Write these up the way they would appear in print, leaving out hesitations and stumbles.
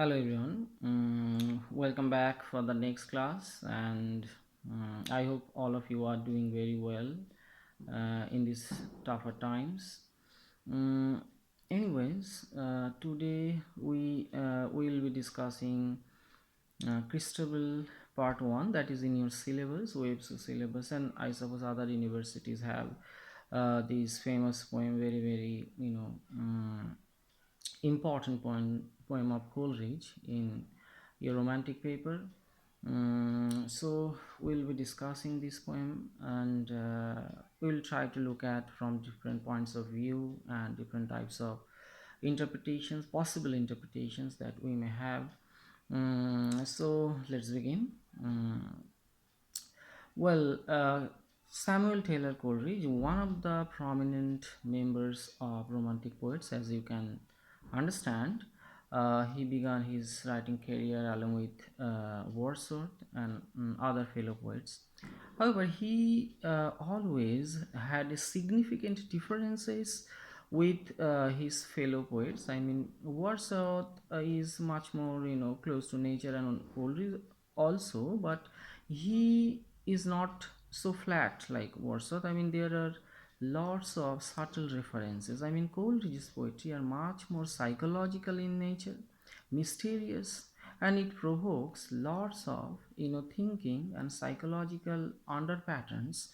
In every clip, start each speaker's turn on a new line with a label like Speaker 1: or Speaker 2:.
Speaker 1: Hello everyone, welcome back for the next class, and I hope all of you are doing very well in these tougher times. Mm, Today we will be discussing Christabel Part 1, that is in your syllabus, WEBS syllabus, and I suppose other universities have this famous poem, very, important poem of Coleridge in your romantic paper. So we'll be discussing this poem, and we'll try to look at from different points of view and different types of interpretations, possible interpretations that we may have. So let's begin. Mm, Samuel Taylor Coleridge, one of the prominent members of Romantic poets, as you can understand. He began his writing career along with Wordsworth and other fellow poets. However, he always had significant differences with his fellow poets. I mean, Wordsworth is much more, close to nature, and Coleridge also, but he is not so flat like Wordsworth. I mean, there are lots of subtle references. I mean, Coleridge's poetry are much more psychological in nature, mysterious, and it provokes lots of thinking and psychological under patterns,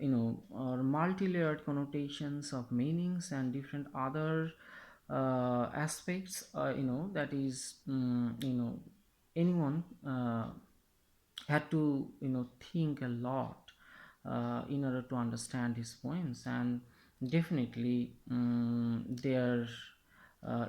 Speaker 1: or multi-layered connotations of meanings and different other aspects. That is, anyone had to think a lot in order to understand his poems, and definitely there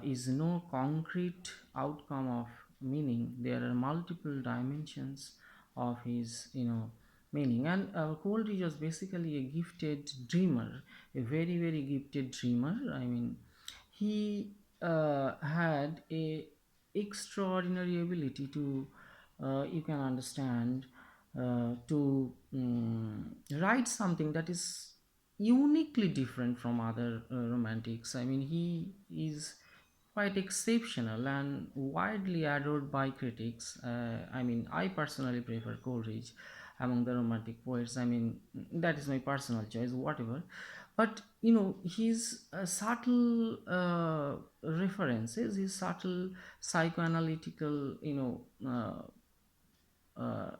Speaker 1: is no concrete outcome of meaning. There are multiple dimensions of his meaning, and Coleridge was basically a gifted dreamer, a very gifted dreamer. I mean, he had a extraordinary ability to you can understand to write something that is uniquely different from other romantics. I mean, he is quite exceptional and widely adored by critics. I mean, I personally prefer Coleridge among the romantic poets. I mean, that is my personal choice, whatever. But his subtle references, his subtle psychoanalytical, uh,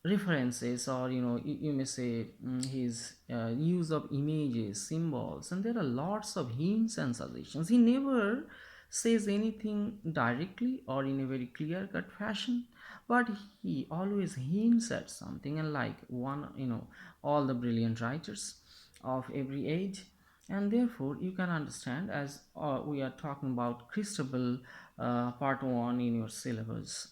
Speaker 1: references, or you may say his use of images, symbols, and there are lots of hints and suggestions. He never says anything directly or in a very clear cut fashion, but he always hints at something, and like one, all the brilliant writers of every age. And therefore you can understand, as we are talking about Christabel Part 1 in your syllabus,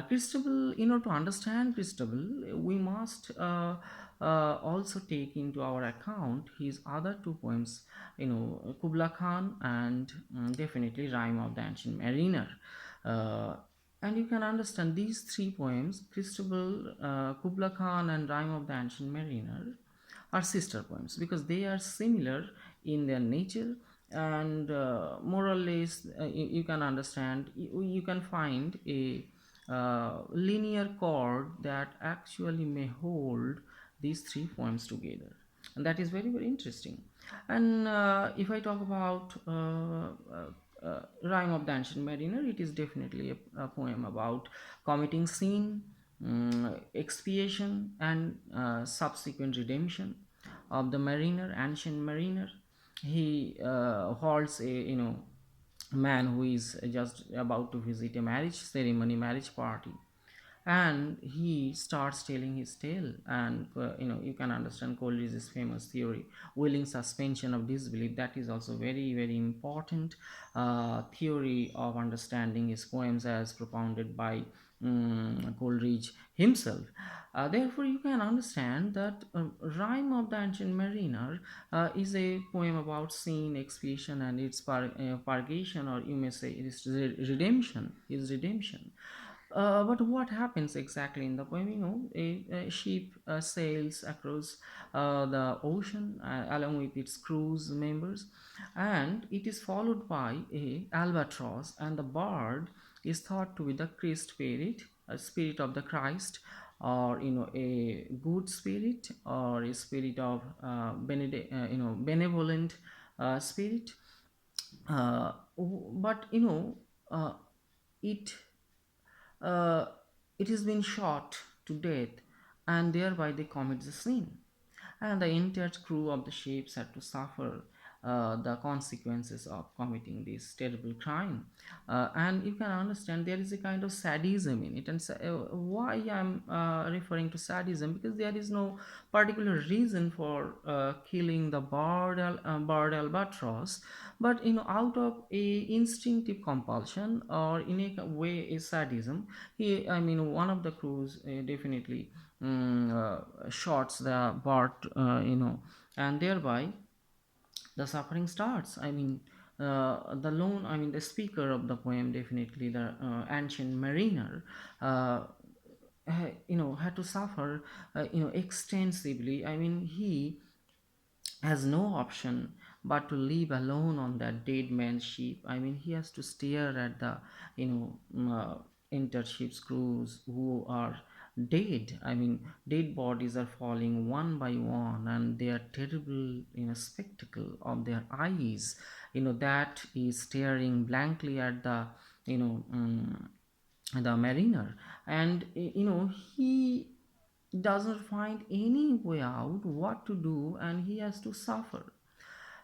Speaker 1: Christabel, to understand Christabel, we must also take into our account his other two poems, Kubla Khan and definitely Rhyme of the Ancient Mariner. Uh, and you can understand these three poems, Christabel, Kubla Khan, and Rhyme of the Ancient Mariner, are sister poems because they are similar in their nature, and more or less you can understand, you can find a linear chord that actually may hold these three poems together, and that is very interesting. And if I talk about Rhyme of the Ancient Mariner, it is definitely a poem about committing sin, expiation, and subsequent redemption of the mariner, ancient mariner. He holds a man who is just about to visit a marriage ceremony, marriage party, and he starts telling his tale. And you can understand Coleridge's famous theory, willing suspension of disbelief. That is also very important theory of understanding his poems, as propounded by Coleridge himself. Therefore you can understand that Rhyme of the Ancient Mariner is a poem about sin, expiation, and its purgation, or you may say it is redemption, his redemption. But what happens exactly in the poem? A ship sails across the ocean along with its crew's members, and it is followed by a albatross, and the bird is thought to be the Christ spirit, a spirit of the Christ, or a good spirit, or a spirit of benevolent spirit. But uh, it uh, it has been shot to death, and thereby they commit the sin, and the entire crew of the ships had to suffer the consequences of committing this terrible crime. And you can understand there is a kind of sadism in it. And why I'm referring to sadism, because there is no particular reason for killing the bird albatross, but out of a instinctive compulsion, or in a way a sadism, I mean, one of the crews definitely shots the bird, and thereby the suffering starts. I mean, the speaker of the poem, definitely the ancient mariner, uh, had to suffer, extensively. I mean, he has no option but to live alone on that dead man's ship. I mean, he has to stare at the, you know, enter ship's crews who are dead. I mean, dead bodies are falling one by one, and their terrible, spectacle of their eyes, that is staring blankly at the, you know, um, the mariner, and he doesn't find any way out what to do, and he has to suffer.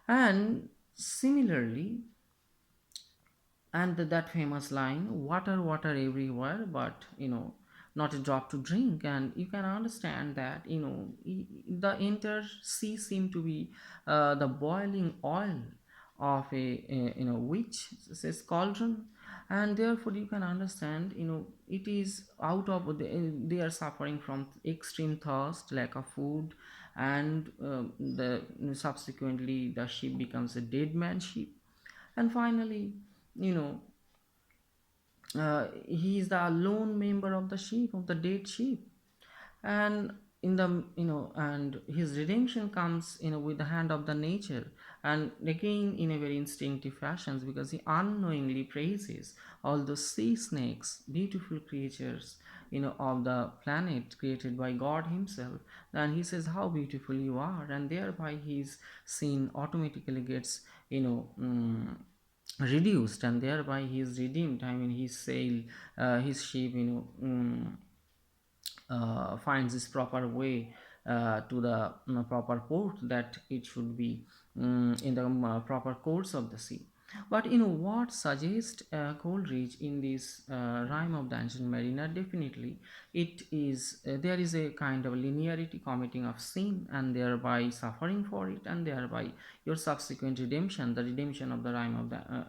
Speaker 1: And similarly, and that famous line, water water everywhere, but not a drop to drink. And you can understand that the entire sea seemed to be the boiling oil of a witch says cauldron. And therefore you can understand, it is out of they are suffering from extreme thirst, lack of food, and the subsequently the ship becomes a dead man ship. And finally, you know he is the lone member of the sheep, of the dead sheep. And in the and his redemption comes with the hand of the nature, and again in a very instinctive fashions, because he unknowingly praises all those sea snakes, beautiful creatures, of the planet created by God himself. And he says how beautiful you are, and thereby his sin automatically gets reduced, and thereby he is redeemed. I mean, his sail, his ship, finds its proper way to the proper port that it should be, in the proper course of the sea. But what suggests Coleridge in this rhyme of the ancient mariner? Definitely, it is there is a kind of linearity, committing of sin and thereby suffering for it, and thereby your subsequent redemption, the redemption of the rhyme of the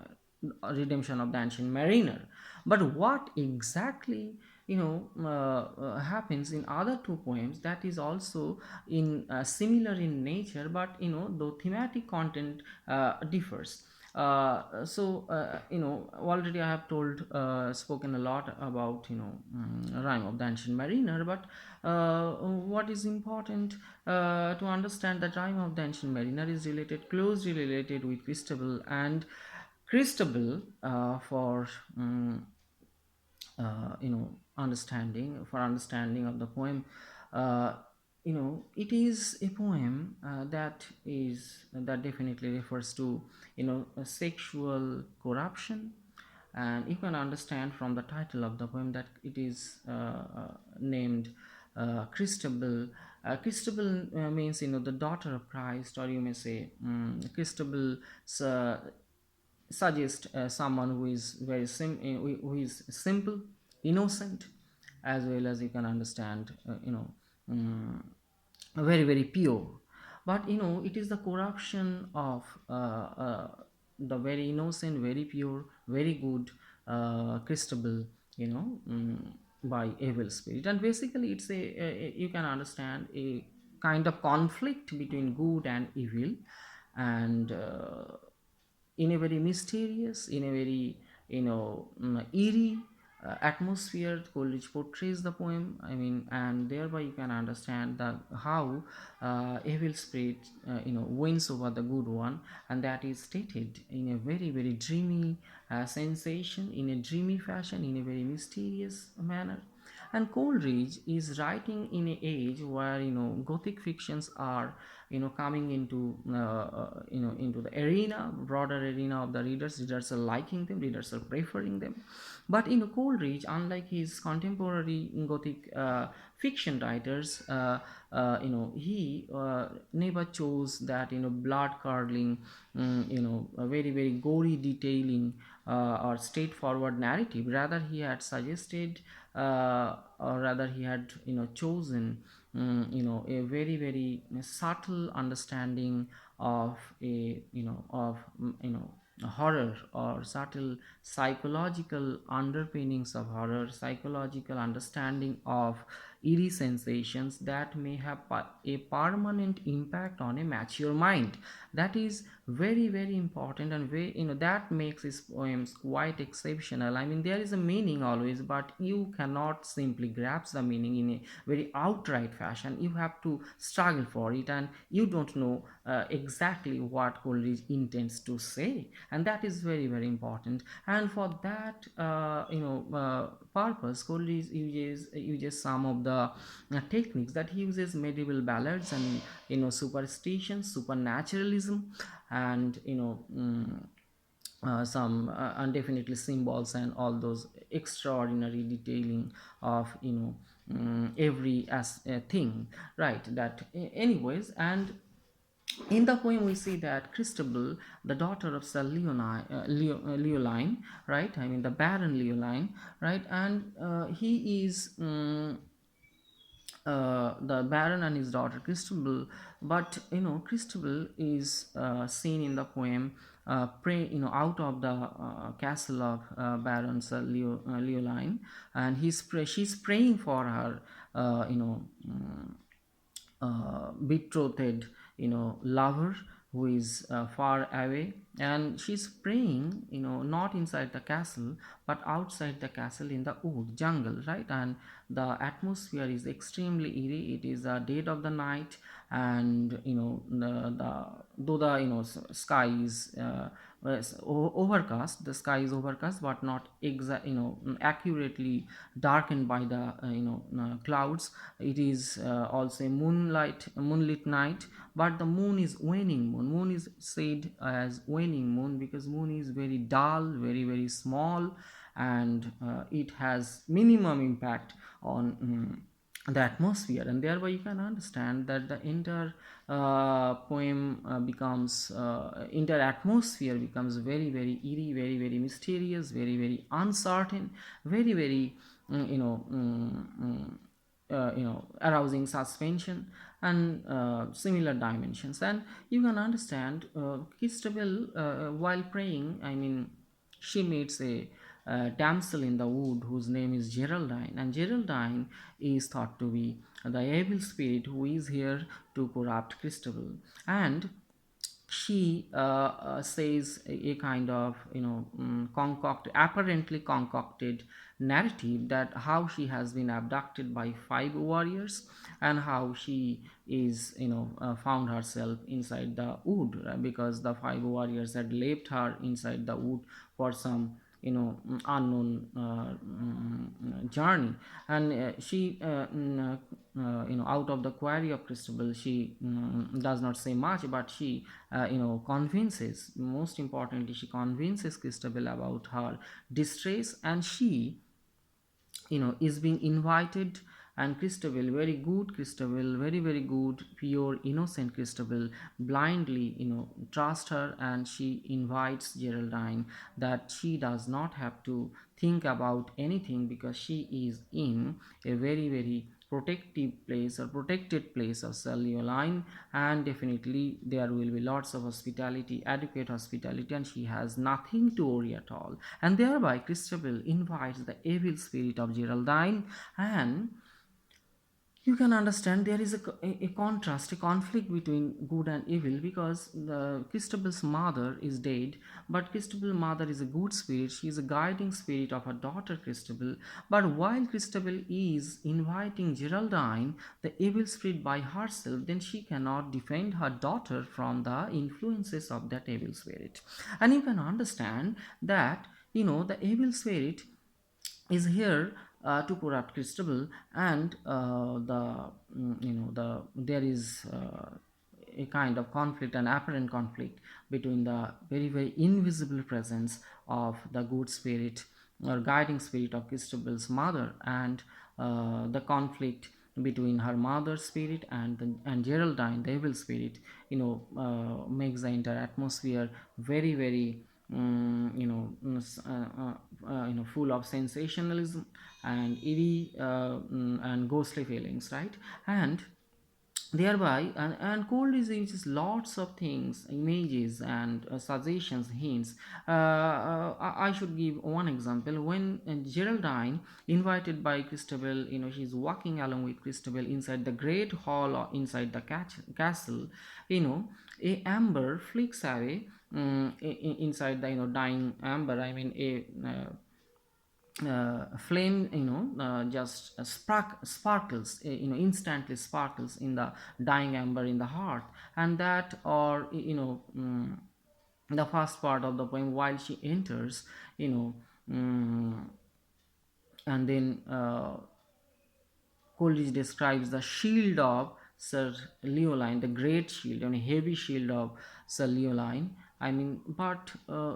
Speaker 1: redemption of the ancient mariner. But what exactly happens in other two poems, that is also in similar in nature, but the thematic content differs. Already I have spoken a lot about rhyme of the ancient mariner. But what is important to understand, that rhyme of the ancient mariner is closely related with Christabel. And Christabel, for understanding of the poem, uh, it is a poem that definitely refers to a sexual corruption. And you can understand from the title of the poem that it is named Christabel. Christabel means the daughter of Christ, or you may say Christabel suggest someone who is who is simple, innocent, as well as you can understand, um, very very pure. But it is the corruption of the very innocent, very pure, very good Christabel, by evil spirit. And basically it's you can understand a kind of conflict between good and evil. And in a very mysterious, in a very eerie, atmosphere Coleridge portrays the poem. I mean, and thereby you can understand that how evil spirit, wins over the good one, and that is stated in a very very dreamy sensation, in a dreamy fashion, in a very mysterious manner. And Coleridge is writing in an age where Gothic fictions are coming into into the arena, broader arena of the readers. Readers are liking them, readers are preferring them. But Coleridge, unlike his contemporary Gothic fiction writers, he never chose that blood curdling, a very very gory detailing or straightforward narrative. Rather, he had suggested, or rather, he had chosen, a very very subtle understanding of a of horror, or subtle psychological underpinnings of horror, psychological understanding of eerie sensations that may have a permanent impact on a mature mind. That is very very important, and very, that makes his poems quite exceptional. I mean, there is a meaning always, but you cannot simply grasp the meaning in a very outright fashion. You have to struggle for it, and you don't know exactly what Coleridge intends to say, and that is very very important. And for that purpose, Coleridge uses some of the techniques that he uses: medieval ballads, and superstitions, supernaturalism, and some and definitely symbols, and all those extraordinary detailing of every as thing, right? That anyways. And in the poem we see that Christabel, the daughter of Sir Leoline, right? I mean the Baron Leoline, right? And he is the Baron and his daughter Christabel. But Christabel is seen in the poem pray out of the castle of Baron Sir Leoline, and she's praying for her uh, you know betrothed lover who is far away, and she's praying not inside the castle but outside the castle in the wood jungle, right? And the atmosphere is extremely eerie. It is the dead of the night, and the though the sky is overcast, the sky is overcast but not accurately darkened by the clouds. It is also a moonlit night, but the moon is waning moon. Moon is said as waning moon because moon is very dull, very very small, and it has minimum impact on the atmosphere, and thereby you can understand that the entire poem becomes entire atmosphere becomes very very eerie, very very mysterious, very very uncertain, very very arousing suspension, and similar dimensions. And you can understand Christabel, while praying, I mean, she meets a damsel in the wood whose name is Geraldine, and Geraldine is thought to be the evil spirit who is here to corrupt Christabel. And she says a kind of apparently concocted narrative that how she has been abducted by five warriors, and how she is found herself inside the wood, because the five warriors had left her inside the wood for some unknown journey. And she out of the query of Christabel, she does not say much, but she convinces, most importantly she convinces Christabel about her distress, and she is being invited. And Christabel, very good Christabel, very very good pure innocent Christabel, blindly trust her, and she invites Geraldine that she does not have to think about anything, because she is in a very very protective place or protected place of Celluline, and definitely there will be lots of hospitality, adequate hospitality, and she has nothing to worry at all. And thereby Christabel invites the evil spirit of Geraldine, and you can understand there is a contrast, a conflict between good and evil, because the Christabel's mother is dead, but Christabel's mother is a good spirit. She is a guiding spirit of her daughter Christabel. But while Christabel is inviting Geraldine, the evil spirit, by herself, then she cannot defend her daughter from the influences of that evil spirit. And you can understand that, the evil spirit is here to corrupt Christabel, and there is a kind of conflict, an apparent conflict between the very very invisible presence of the good spirit or guiding spirit of Christabel's mother, and the conflict between her mother's spirit and Geraldine, the evil spirit, makes the entire atmosphere very very full of sensationalism and eerie and ghostly feelings, right? And thereby, and Coleridge uses lots of things, images and suggestions, hints. I should give one example. When Geraldine, invited by Christabel, she's walking along with Christabel inside the great hall or inside the castle, you know a amber flicks away, inside the dying amber, I mean a flame, just sparkles, instantly sparkles in the dying ember in the heart. And that, or the first part of the poem, while she enters, you know mm, and then Coleridge describes the shield of Sir Leoline, the great shield, heavy shield of Sir Leoline. I mean, but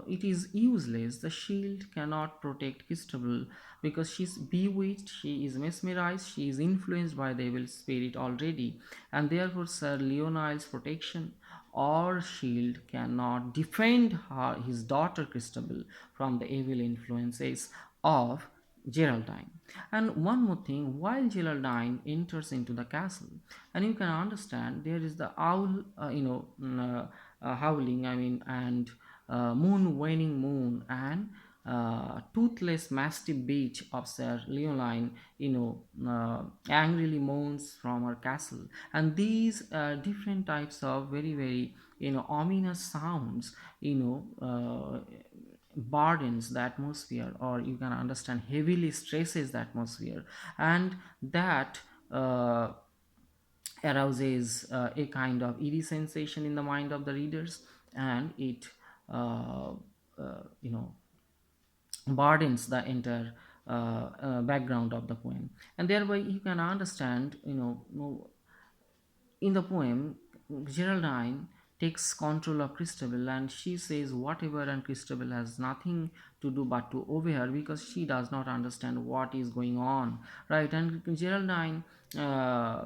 Speaker 1: it is useless. The shield cannot protect Christabel because she's bewitched, she is mesmerized, she is influenced by the evil spirit already, and therefore Sir Leoline's protection or shield cannot defend his daughter Christabel from the evil influences of Geraldine. And one more thing, while Geraldine enters into the castle, and you can understand there is the owl, howling, I mean, and moon, waning moon, and toothless mastiff bitch of Sir Leoline, angrily moans from her castle. And these different types of very, very, ominous sounds, burdens the atmosphere, or you can understand heavily stresses the atmosphere, and that arouses a kind of eerie sensation in the mind of the readers, and it uh, you know burdens the entire background of the poem. And thereby you can understand, in the poem, Geraldine takes control of Christabel, and she says whatever, and Christabel has nothing to do but to obey her because she does not understand what is going on, right? And Geraldine uh,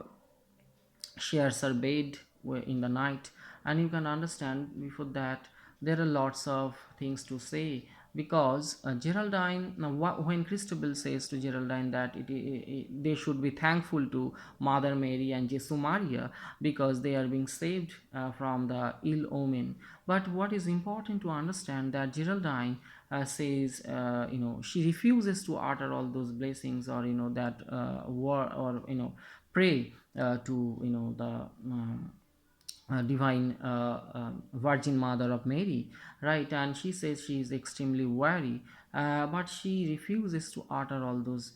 Speaker 1: shares her bed in the night, and you can understand before that there are lots of things to say, because Geraldine, now when Christabel says to Geraldine that they should be thankful to Mother Mary and Jesu Maria because they are being saved from the ill omen. But what is important to understand that Geraldine says, she refuses to utter all those blessings, or that word, or pray to the divine Virgin Mother of Mary, right? And she says she is extremely weary, but she refuses to utter all those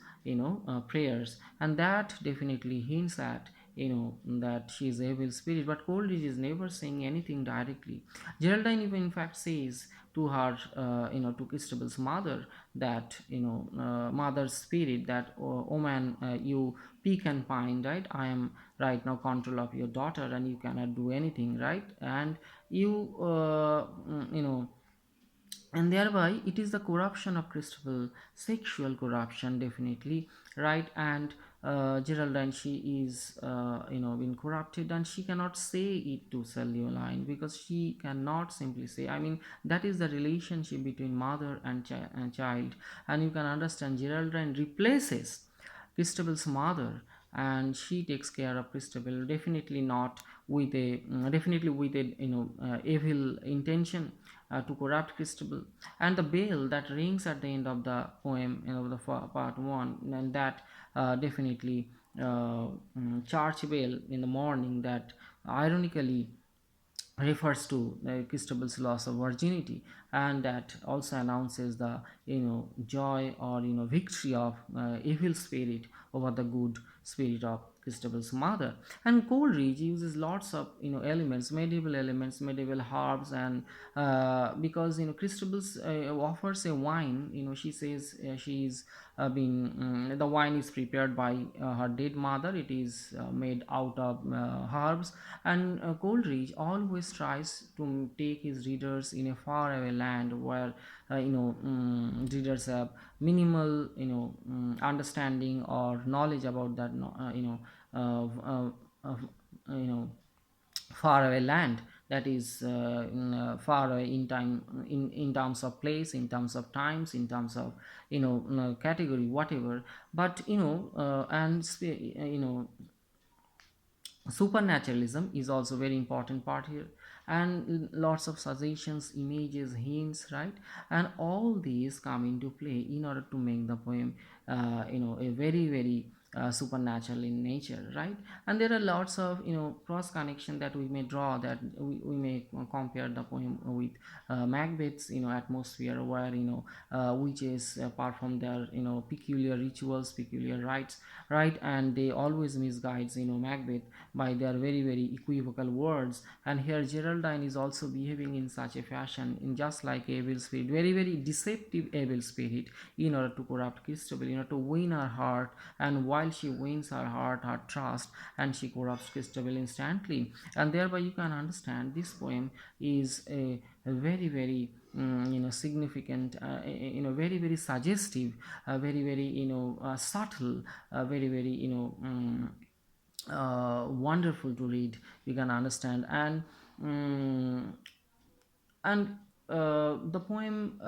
Speaker 1: prayers, and that definitely hints at that she is a evil spirit. But Coleridge is never saying anything directly. Geraldine even in fact says to her, to Christabel's mother, that mother's spirit, that oh man, you peak and pine, right? I am right now control of your daughter, and you cannot do anything, right? And you and thereby it is the corruption of Christabel, sexual corruption, definitely, right? And Geraldine, she is being corrupted, and she cannot say it to Sir Leoline because she cannot simply say, I mean, that is the relationship between mother and child. And you can understand Geraldine replaces Christabel's mother, and she takes care of Christabel, definitely not with a definitely with a evil intention to corrupt Christabel. And the bell that rings at the end of the poem, the part one, and that definitely church bell in the morning that ironically refers to Christabel's loss of virginity, and that also announces the joy or victory of evil spirit over the good spirit of Christabel's mother. And Coleridge uses lots of elements, medieval herbs, and because Christabel's offers a wine. She says she's been the wine is prepared by her dead mother. It is made out of herbs, and Coleridge always tries to take his readers in a faraway land where readers have minimal understanding or knowledge about that uh, you know faraway land that is far away in time, in terms of place, in terms of times, in terms of category, whatever. But supernaturalism is also very important part here, and lots of suggestions, images, hints, right? And all these come into play in order to make the poem a very very supernatural in nature, right? And there are lots of cross connection that we may draw, that we may compare the poem with Macbeth's atmosphere, where witches perform their peculiar rituals, peculiar rites, right? And they always misguides Macbeth by their very very equivocal words. And here Geraldine is also behaving in such a fashion, in just like evil spirit, very very deceptive evil spirit, in order to corrupt Christabel, in order to win her heart. And while she wins her heart, her trust, and she corrupts Christabel instantly. And thereby you can understand this poem is a very very significant, very very suggestive, very very subtle, very very wonderful to read, you can understand. And the poem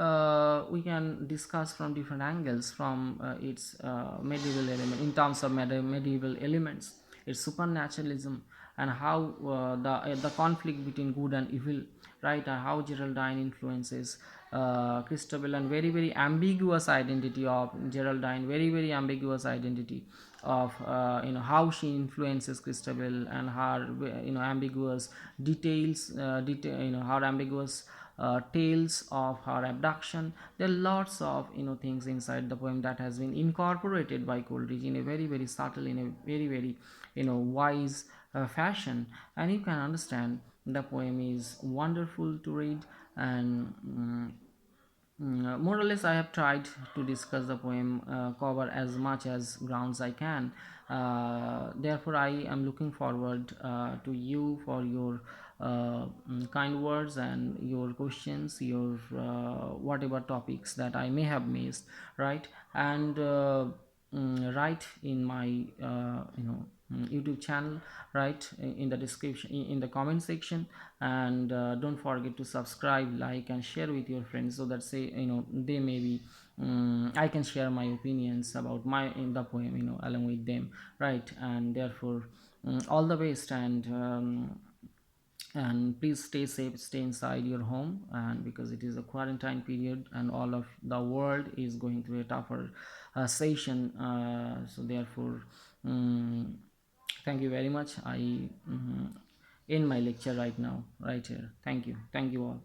Speaker 1: we can discuss from different angles, from its medieval element, in terms of medieval elements, its supernaturalism, and how the conflict between good and evil, right? And how Geraldine influences Christabel, and very very ambiguous identity of Geraldine, very very ambiguous identity of how she influences Christabel, and her ambiguous details, her ambiguous tales of her abduction. There are lots of things inside the poem that has been incorporated by Coleridge in a very very subtle, in a very very wise fashion. And you can understand the poem is wonderful to read. And more or less I have tried to discuss the poem, cover as much as grounds I can. Therefore I am looking forward to you for your kind words and your questions, your whatever topics that I may have missed, right? And write in my YouTube channel, right, in the description, in the comment section. And don't forget to subscribe, like, and share with your friends, so that say they may be I can share my opinions about my in the poem along with them, right? And therefore all the best. And please stay safe, stay inside your home, and because it is a quarantine period and all of the world is going through a tougher session, so therefore um, thank you very much. I end my lecture right now, right here. Thank you all.